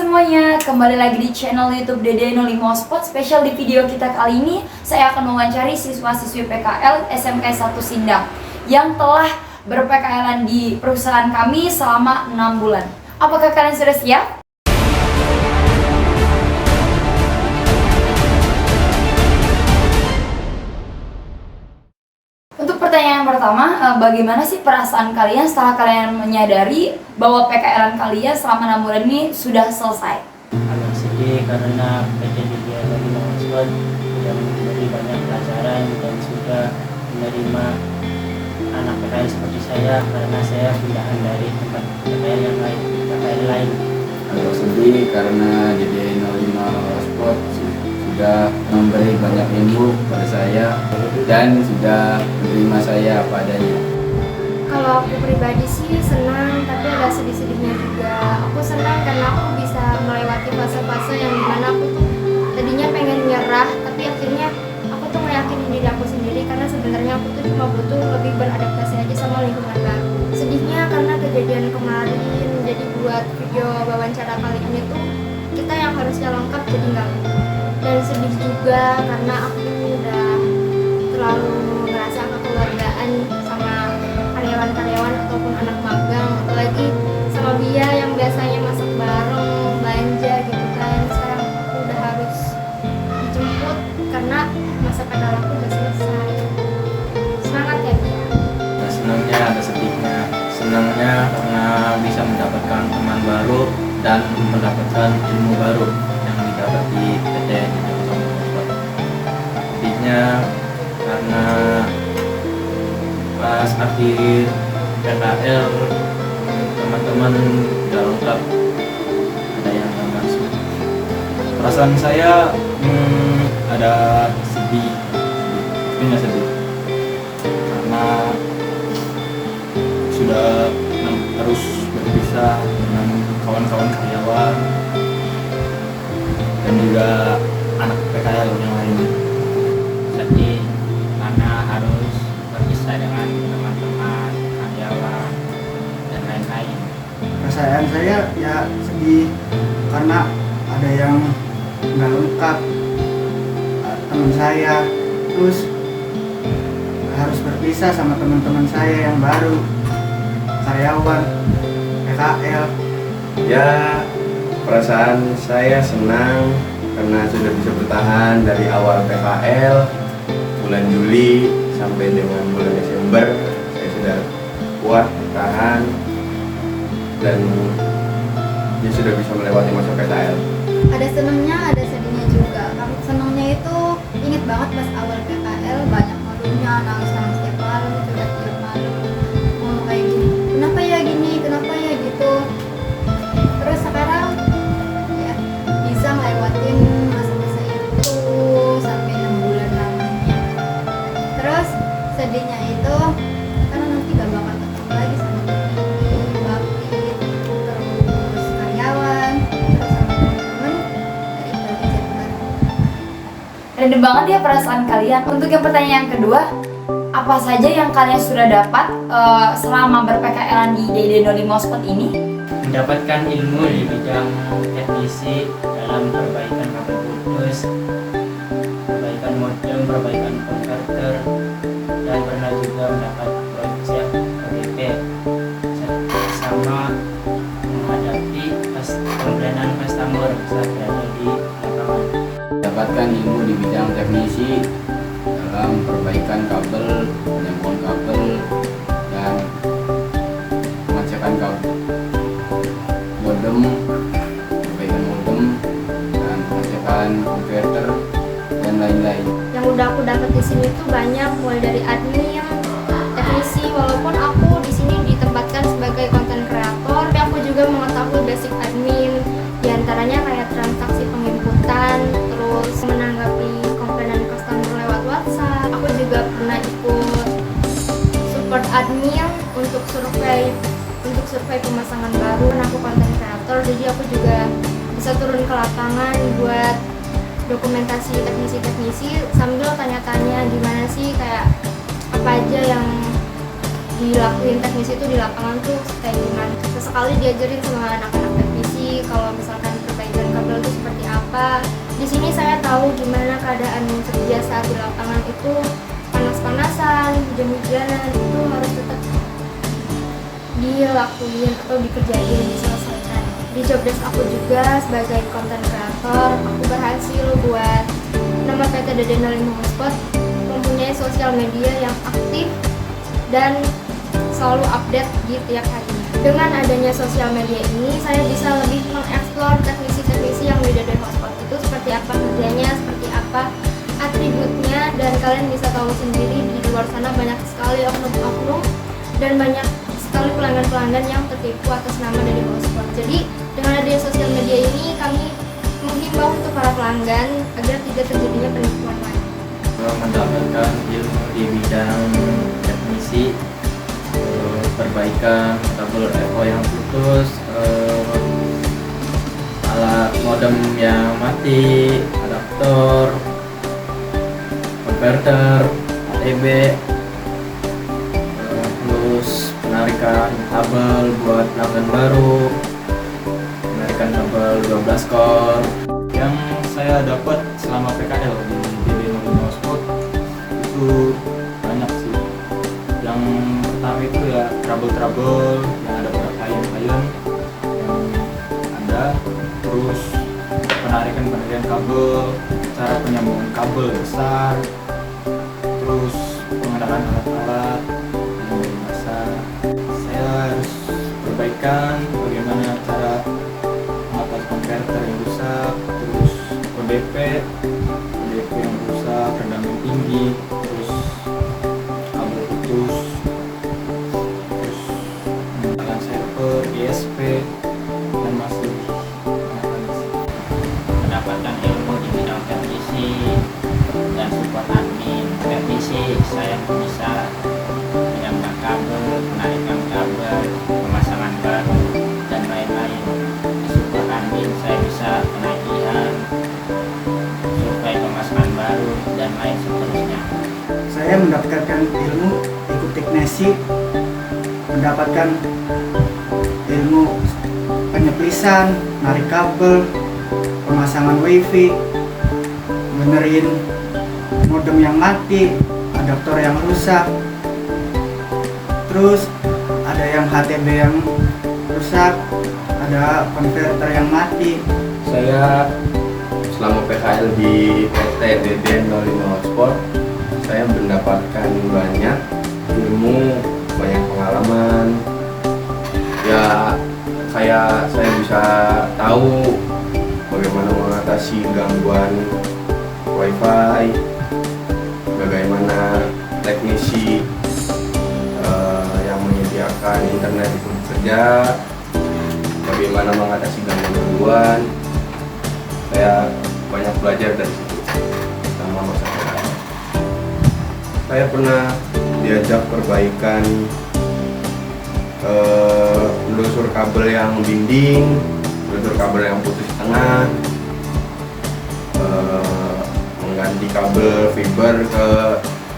semuanya, kembali lagi di channel YouTube Dede05 Spot. Spesial di video kita kali ini, saya akan mewawancari siswa-siswi PKL SMK 1 Sindang yang telah ber-PKL-an di perusahaan kami selama 6 bulan. Apakah kalian sudah siap? Untuk pertanyaan pertama, bagaimana sih perasaan kalian setelah kalian menyadari bahwa PKL-an kalian selama 6 bulan ini sudah selesai? Agak sedih karena PT Dede05 Spot sudah memberi banyak pelajaran dan sudah menerima anak PKL seperti saya karena saya pindahan dari tempat PKL yang lain, Agak sedih karena Dede05 Spot sudah memberi banyak ilmu pada saya dan sudah menerima saya apa adanya. Kalau aku pribadi sih senang, tapi ada sedih-sedihnya juga. Aku senang karena aku bisa melewati fase-fase yang dimana aku tuh tadinya pengen nyerah, tapi akhirnya aku tuh meyakini diri aku sendiri karena sebenarnya aku tuh cuma butuh lebih beradaptasi aja sama lingkungan baru. Sedihnya karena kejadian kemarin, jadi buat video wawancara kali ini tuh kita yang harusnya lengkap jadi nggak lengkap. Dan sedih juga karena aku udah terlalu ngerasa kekeluargaan sama karyawan-karyawan ataupun anak magang, apalagi sama Bia yang biasanya masak bareng, belanja gitu kan. Sekarang aku udah harus dijemput karena masa PKL aku udah selesai. Semangat ya Bia. Ada senangnya, ada sedihnya. Senangnya karena bisa mendapatkan teman baru dan mendapatkan ilmu baru yang didapat di PT Dede05 Spot. Sedihnya karena pas akhir PKL teman-teman udah lengkap, ada yang nggak masuk. Perasaan saya ada sedih, tapi nggak sedih karena sudah harus berpisah dengan kawan-kawan karyawan dan juga anak PKL yang lain. Sedih karena harus berpisah dengan teman-teman, karyawan, dan lain-lain. Perasaan saya ya sedih karena ada yang nggak lengkap, teman saya, terus harus berpisah sama teman-teman saya yang baru, karyawan, PKL. Ya, perasaan saya senang karena sudah bisa bertahan dari awal PKL bulan Juli sampai dengan bulan Desember. Saya sudah kuat bertahan dan dia sudah bisa melewati masa PKL. Ada senangnya, ada sedihnya juga. Senangnya itu inget banget pas awal PKL, banyak malunya, nangis-nangis tiap malam, curhat tiap malam, ngomong kayak gini, kenapa ya gini, kenapa ya gitu. Terus sekarang ya bisa ngelewatin masa-masa itu sampai 6 bulan lamanya. Terus sedihnya itu karena nanti gak bakal ketemu lagi sama Titi, Bapit, terus karyawan, terus sama teman-teman dari berbagai cabang. Random banget ya perasaan kalian. Untuk yang pertanyaan kedua, apa saja yang kalian sudah dapat selama ber-PKL-an di Dede05 Spot ini? Mendapatkan ilmu di bidang teknisi dalam perbaikan kabel putus, perbaikan modem, perbaikan konverter, dan pernah juga mendapat proyek ODP sama menghadapi komplainan customer saat berada di lapangan. Mendapatkan ilmu di bidang teknisi dalam perbaikan kabel, penyambungan kabel, dan pengecekan kabel, modem, perbaikan modem, dan pengecekan konverter, dan lain-lain. Yang udah aku dapat di sini tuh banyak, mulai dari admin, teknisi. Walaupun aku di sini ditempatkan sebagai konten kreator, tapi aku juga mengetahui basic admin, diantaranya kayak transaksi penginputan, terus menanggapi komplainan customer lewat WhatsApp. Aku juga pernah ikut support admin untuk survei pemasangan baru. Dan aku konten kreator, jadi aku juga bisa turun ke lapangan buat dokumentasi teknisi-teknisi sambil tanya-tanya gimana sih, kayak apa aja yang dilakuin teknisi itu di lapangan tuh kayak gimana. Sesekali diajarin sama anak-anak teknisi kalau misalkan apa. Di sini saya tahu gimana keadaan kerja saat di lapangan itu, panas-panasan, hujan-hujanan, itu harus tetap dilakuin atau dikerjain, diselesaikan. Di jobdesk aku juga sebagai content creator, aku berhasil buat nama PT Dede 05 Hotspot mempunyai sosial media yang aktif dan selalu update di tiap harinya. Dengan adanya sosial media ini, saya bisa lebih mengeksplor teknisi-teknisi yang di Dede Hotspot itu seperti apa kerjanya, seperti apa atributnya, dan kalian bisa tahu sendiri di luar sana banyak sekali oknum-oknum dan banyak sekali pelanggan-pelanggan yang tertipu atas nama Dede Hotspot. Jadi dengan adanya sosial media ini, kami menghimbau untuk para pelanggan agar tidak terjadinya penipuan lain. Mendapatkan ilmu di bidang teknisi, perbaikan kabel EVO yang putus, alat modem yang mati, adaptor, konverter, ATB, terus penarikan kabel buat pelanggan baru, penarikan kabel 12 core. Yang saya dapat selama PKL di Dede 05 Hotspot itu banyak sih. Yang pertama itu ya trouble yang ada pada klien-klien yang ada, terus penarikan kabel, cara penyambungan kabel besar, terus pengenalan alat-alat yang besar. Saya harus perbaikan bagaimana cara mengatasi konverter yang rusak, terus ODP yang rusak, redaman tinggi, terus kabel putus, terus pengenalan server, ISP, dan masih mendapatkan ilmu di bidang teknisi dan support admin. Teknisi saya bisa menyambung kabel, menarikan kabel, pemasangan baru, dan lain-lain. Di support admin saya bisa penagihan, survei pemasangan baru, dan lain seterusnya. Saya mendapatkan ilmu ikut teknisi, mendapatkan ilmu penyeplisan, narik kabel, pemasangan wifi, benerin modem yang mati, adaptor yang rusak, terus ada yang HTB yang rusak, ada konverter yang mati. Saya selama PKL di PT Dede 05 Hotspot, saya mendapatkan banyak ilmu, banyak pengalaman. Ya, kayak saya bisa tahu bagaimana mengatasi gangguan wifi, bagaimana teknisi yang menyediakan internet itu bekerja, bagaimana mengatasi gangguan. Saya banyak belajar dari situ selama masa PKL. Saya pernah diajak perbaikan melusur kabel yang dinding, melusur kabel yang putus di tengah, mengganti kabel fiber ke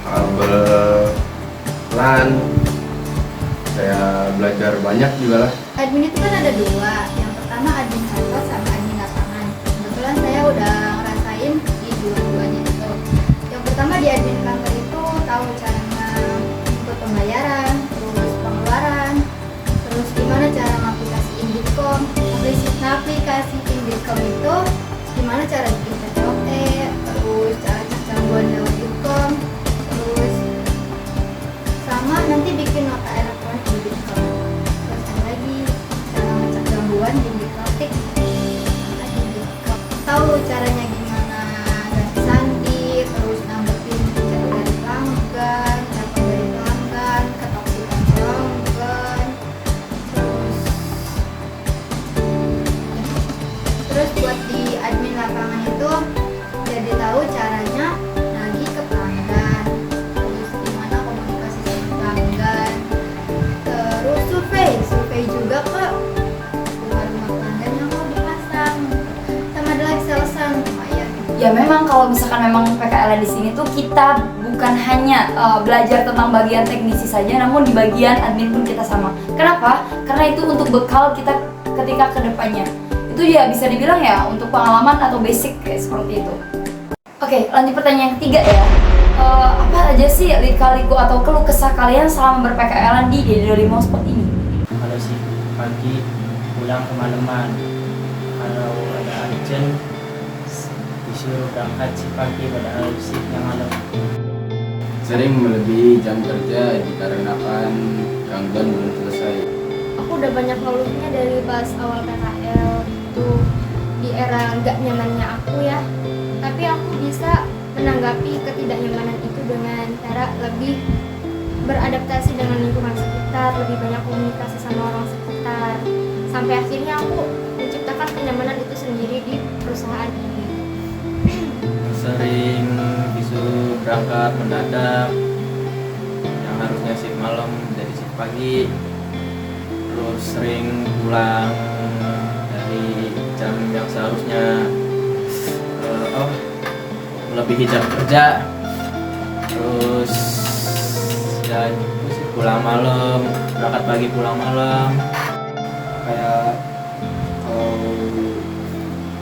kabel LAN. Saya belajar banyak juga lah. Admin itu kan ada dua, yang pertama admin kantor sama admin lapangan. Kebetulan saya udah ngerasain di dua-duanya itu. Yang pertama di admin kantor itu tahu caranya input pembayaran, terus pengeluaran, terus gimana cara ngaplikasiin Bitkom. Ngaplikasi Bitkom itu gimana cara bikin PTOT, terus cara cek gangguan lewat Bitkom, terus sama nanti bikin nota elektronik di Bitkom. Terus ada lagi cara ngecek gangguan di Bitlotik sama di Bitkom. Tahu caranya gimana ganti sandi, terus nambahin cek dari pelanggan, telepon dari pelanggan, ketoksikan pelanggan, terus buat di admin lapangan itu jadi tahu caranya nagih ke pelanggan, terus gimana komunikasi sama pelanggan, terus survei juga ke rumah-rumah pelanggan yang mau dipasang, sama ada lagi salesan lumayan. Ya memang kalau misalkan memang PKL di sini tuh kita bukan hanya belajar tentang bagian teknisi saja, namun di bagian admin pun kita sama. Kenapa? Karena itu untuk bekal kita ketika kedepannya. Itu ya bisa dibilang ya untuk pengalaman atau basic kayak seperti itu. Oke, lanjut pertanyaan yang ketiga ya. Apa aja sih lika-liku atau keluh kesah kalian selama ber-PKL di Dede Nolima Hotspot ini? Kalau sih pagi pulang kemalaman, kalau ada urgent disuruh berangkat si pagi padahal shiftnya malam. Sering melebihi jam kerja dikarenakan gangguan belum selesai. Aku udah banyak ngeluhnya dari pas awal PKL itu di era nggak nyamannya aku ya. Tapi aku bisa menanggapi ketidaknyamanan itu dengan cara lebih beradaptasi dengan lingkungan sekitar, lebih banyak komunikasi sama orang sekitar. Sampai akhirnya aku menciptakan kenyamanan itu sendiri di perusahaan ini. Sering disuruh berangkat mendadak, yang harusnya shift malam jadi shift pagi. Terus sering pulang dari jam yang seharusnya melebihi jam kerja. Terus ya itu sih, pulang malam, berangkat pagi pulang malam. Kayak kalau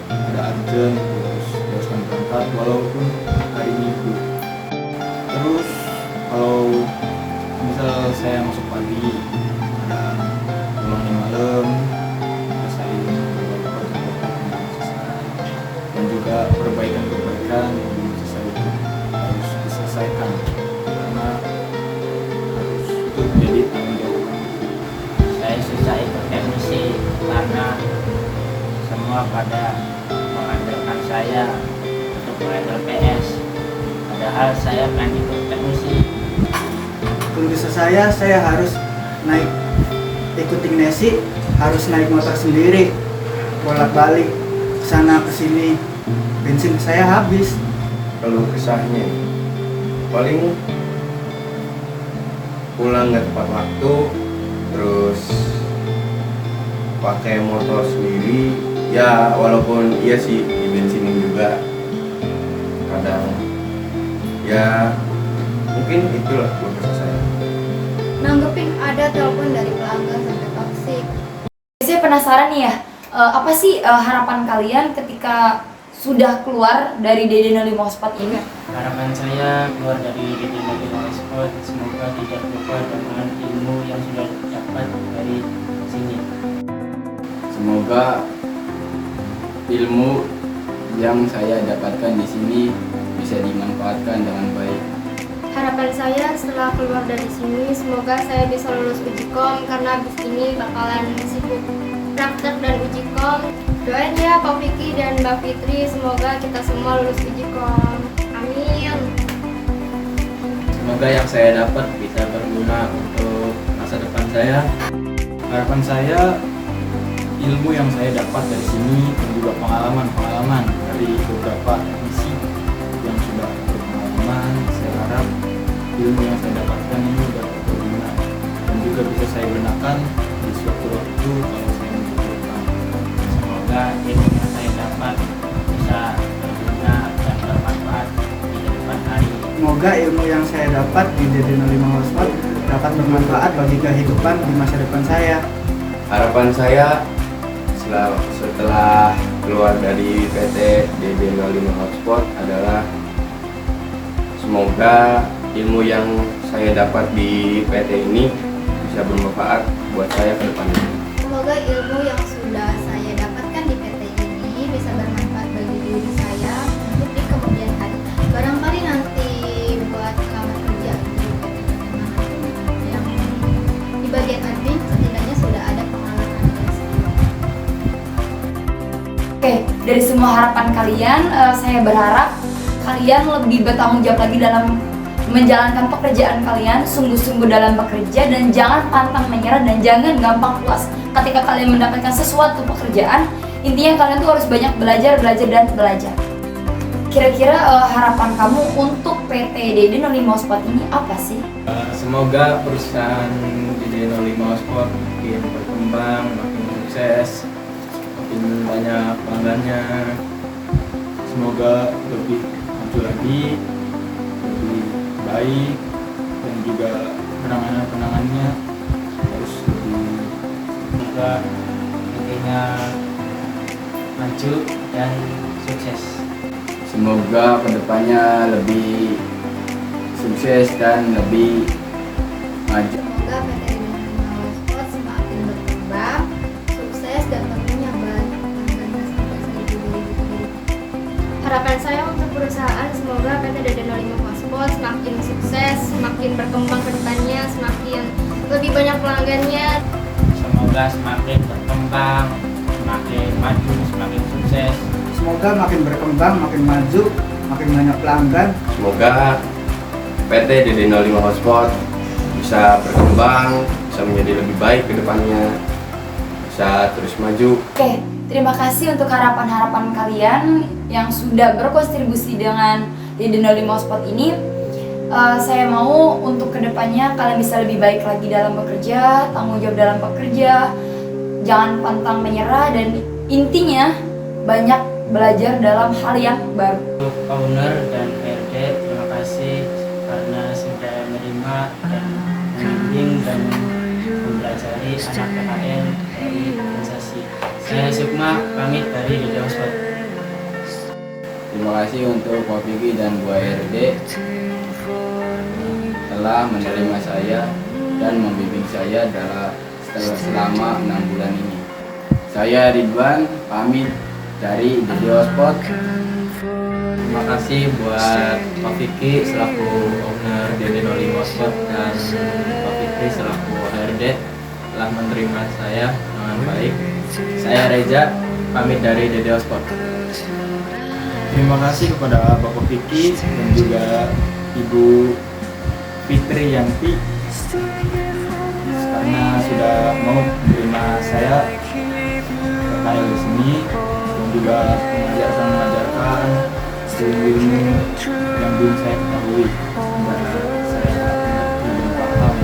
ada urgent terus haruskan berangkat walaupun hari Minggu. Terus kalau misal saya masuk pagi ada pulangnya malam, selesai beberapa pekerjaan yang selesai, dan juga perbaikan yang belum selesai itu harus diselesaikan karena harus itu menjadi tanggung jawab. Saya susah ikut teknisi karena semua pada mengandalkan saya untuk menghandle PS, padahal saya pengen ikut teknisi. Kalau bisa saya harus naik ikut Ignesi, harus naik motor sendiri, bolak-balik kesana kesini, bensin saya habis. Kalau kesahnya paling pulang nggak tepat waktu, terus pakai motor sendiri. Ya walaupun iya sih dibensinin juga kadang, ya mungkin itulah keluh kesah saya. Nanggepin ada telepon dari pelanggan sampai toksik. Saya penasaran nih ya, apa sih harapan kalian ketika sudah keluar dari Dede Nolima Hotspot ini? Harapan saya keluar dari Dede Nolima Hotspot semoga tidak lupa dengan ilmu yang sudah dapat dari sini. Semoga ilmu yang saya dapatkan di sini bisa dimanfaatkan dengan baik. Harapan saya setelah keluar dari sini semoga saya bisa lulus uji kom karena abis ini bakalan sibuk praktek dan uji kom. Doain ya Pak Vicky dan Mbak Fitri, semoga kita semua lulus uji kom. Amin. Semoga yang saya dapat bisa berguna untuk masa depan saya. Harapan saya ilmu yang saya dapat dari sini dan juga pengalaman dari beberapa teknisi yang sudah berpengalaman, saya harap ilmu yang saya dapatkan ini dapat berguna dan juga bisa saya gunakan di suatu waktu kalau saya membutuhkan. Semoga ilmu yang saya dapat bisa berguna dan bermanfaat di depan hari. Semoga ilmu yang saya dapat di Dede Nolima Hotspot dapat bermanfaat bagi kehidupan di masa depan saya. Harapan saya setelah keluar dari PT Dede Nolima Hotspot adalah semoga ilmu yang saya dapat di PT ini bisa bermanfaat buat saya ke depannya. Semoga ilmu yang sudah saya dapatkan di PT ini bisa bermanfaat bagi diri saya untuk di kemudian hari. Barangkali nanti buat kamar kerja di PT yang di bagian admin setidaknya sudah ada pengalaman dari saya. Oke, dari semua harapan kalian, saya berharap kalian lebih bertanggung jawab lagi dalam menjalankan pekerjaan kalian, sungguh-sungguh dalam bekerja dan jangan pantang menyerah dan jangan gampang puas ketika kalian mendapatkan sesuatu pekerjaan. Intinya kalian tuh harus banyak belajar dan belajar. Kira-kira harapan kamu untuk PT Dede Nolima Hotspot ini apa sih? Semoga perusahaan Dede Nolima Hotspot makin berkembang, makin sukses, makin banyak pelanggannya. Semoga lebih maju lagi, lebih baik, dan juga penanganannya harus lebih Semoga intinya maju dan sukses. Semoga kedepannya lebih sukses dan lebih maju. Semoga PT Dede Sport semakin berkembang, sukses dan tentunya banyak pelanggannya sampai 1.000. Harapan saya untuk perusahaan semoga PT Dede 05 Sport semakin sukses, semakin berkembang ke depannya, semakin lebih banyak pelanggannya. Semoga semakin berkembang, semakin maju, semakin sukses. Semoga makin berkembang, makin maju, makin banyak pelanggan. Semoga PT Dede 05 Sport bisa berkembang, bisa menjadi lebih baik ke depannya, bisa terus maju. Oke, terima kasih untuk harapan-harapan kalian yang sudah berkontribusi dengan Dede 05 Sport ini. Saya mau untuk kedepannya kalian bisa lebih baik lagi dalam bekerja, tanggung jawab dalam bekerja, jangan pantang menyerah, dan intinya banyak belajar dalam hal yang baru. Untuk owner dan HRD, terima kasih karena sudah menerima dan membimbing dan mempelajari anak PKL dari organisasi. Saya Sukma, pamit dari Dede Sport. Terima kasih untuk Pak Vicky dan Bu HRD telah menerima saya dan membimbing saya selama 6 bulan ini. Saya Ridwan, pamit dari Dede Sport. Terima kasih buat Pak Vicky selaku owner Dede 05 Sport dan Pak Fikri selaku HRD telah menerima saya dengan baik. Saya Reza, pamit dari Dede Sport. Terima kasih kepada Bapak Vicky dan juga Ibu Fitri Yanti karena sudah mau menerima saya PKL di sini dan juga mengajarkan ilmu yang belum saya ketahui dan saya belum paham.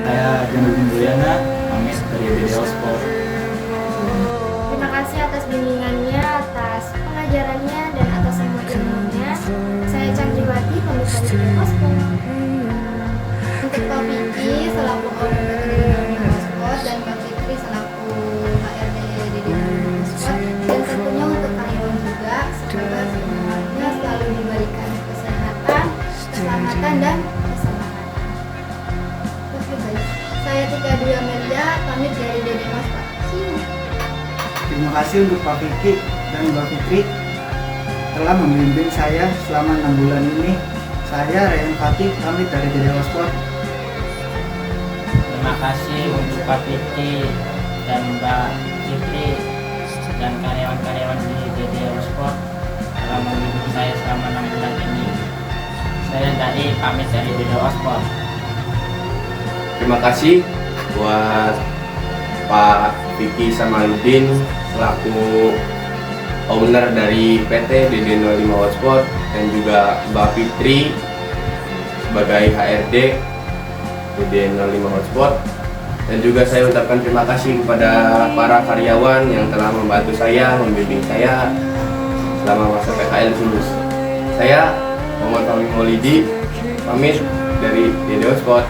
Saya Januddin Buliana, pamit dari Dede Sport. Terima kasih atas bimbingannya, atas pengajarannya, dan atas semua ilmunya. Saya Chandriwati, pamit dari Dede Sport. Untuk Pak Vicky selaku owner PT Dede 05 Sport dan Mbak Fitri selaku HRD Dede 05 Sport, dan tentunya untuk karyawan juga, semoga semuanya selalu diberikan kesehatan, keselamatan dan keselamatan. Oke guys, saya Tika Dwi Amelia, pamit dari Dede Sport. See you. Terima kasih untuk Pak Vicky dan Mbak Fitri telah membimbing saya selama 6 bulan ini. Saya Ryan Fatih, pamit dari Dede Sport. Terima kasih untuk Pak Vicky dan Mbak Fitri dan karyawan-karyawan di Dede Sport telah membimbing saya selama 6 bulan ini. Saya Dai, pamit dari Dede Sport. Terima kasih buat Pak Vicky Samaluddin selaku owner dari PT Dede 05 Sport dan juga Mbak Fitri sebagai HRD Dede 05 Sport, dan juga saya ucapkan terima kasih kepada para karyawan yang telah membantu saya, membimbing saya selama masa PKL lulus. Saya Muhammad Fahmi Maulidi, pamit dari Dede Sport.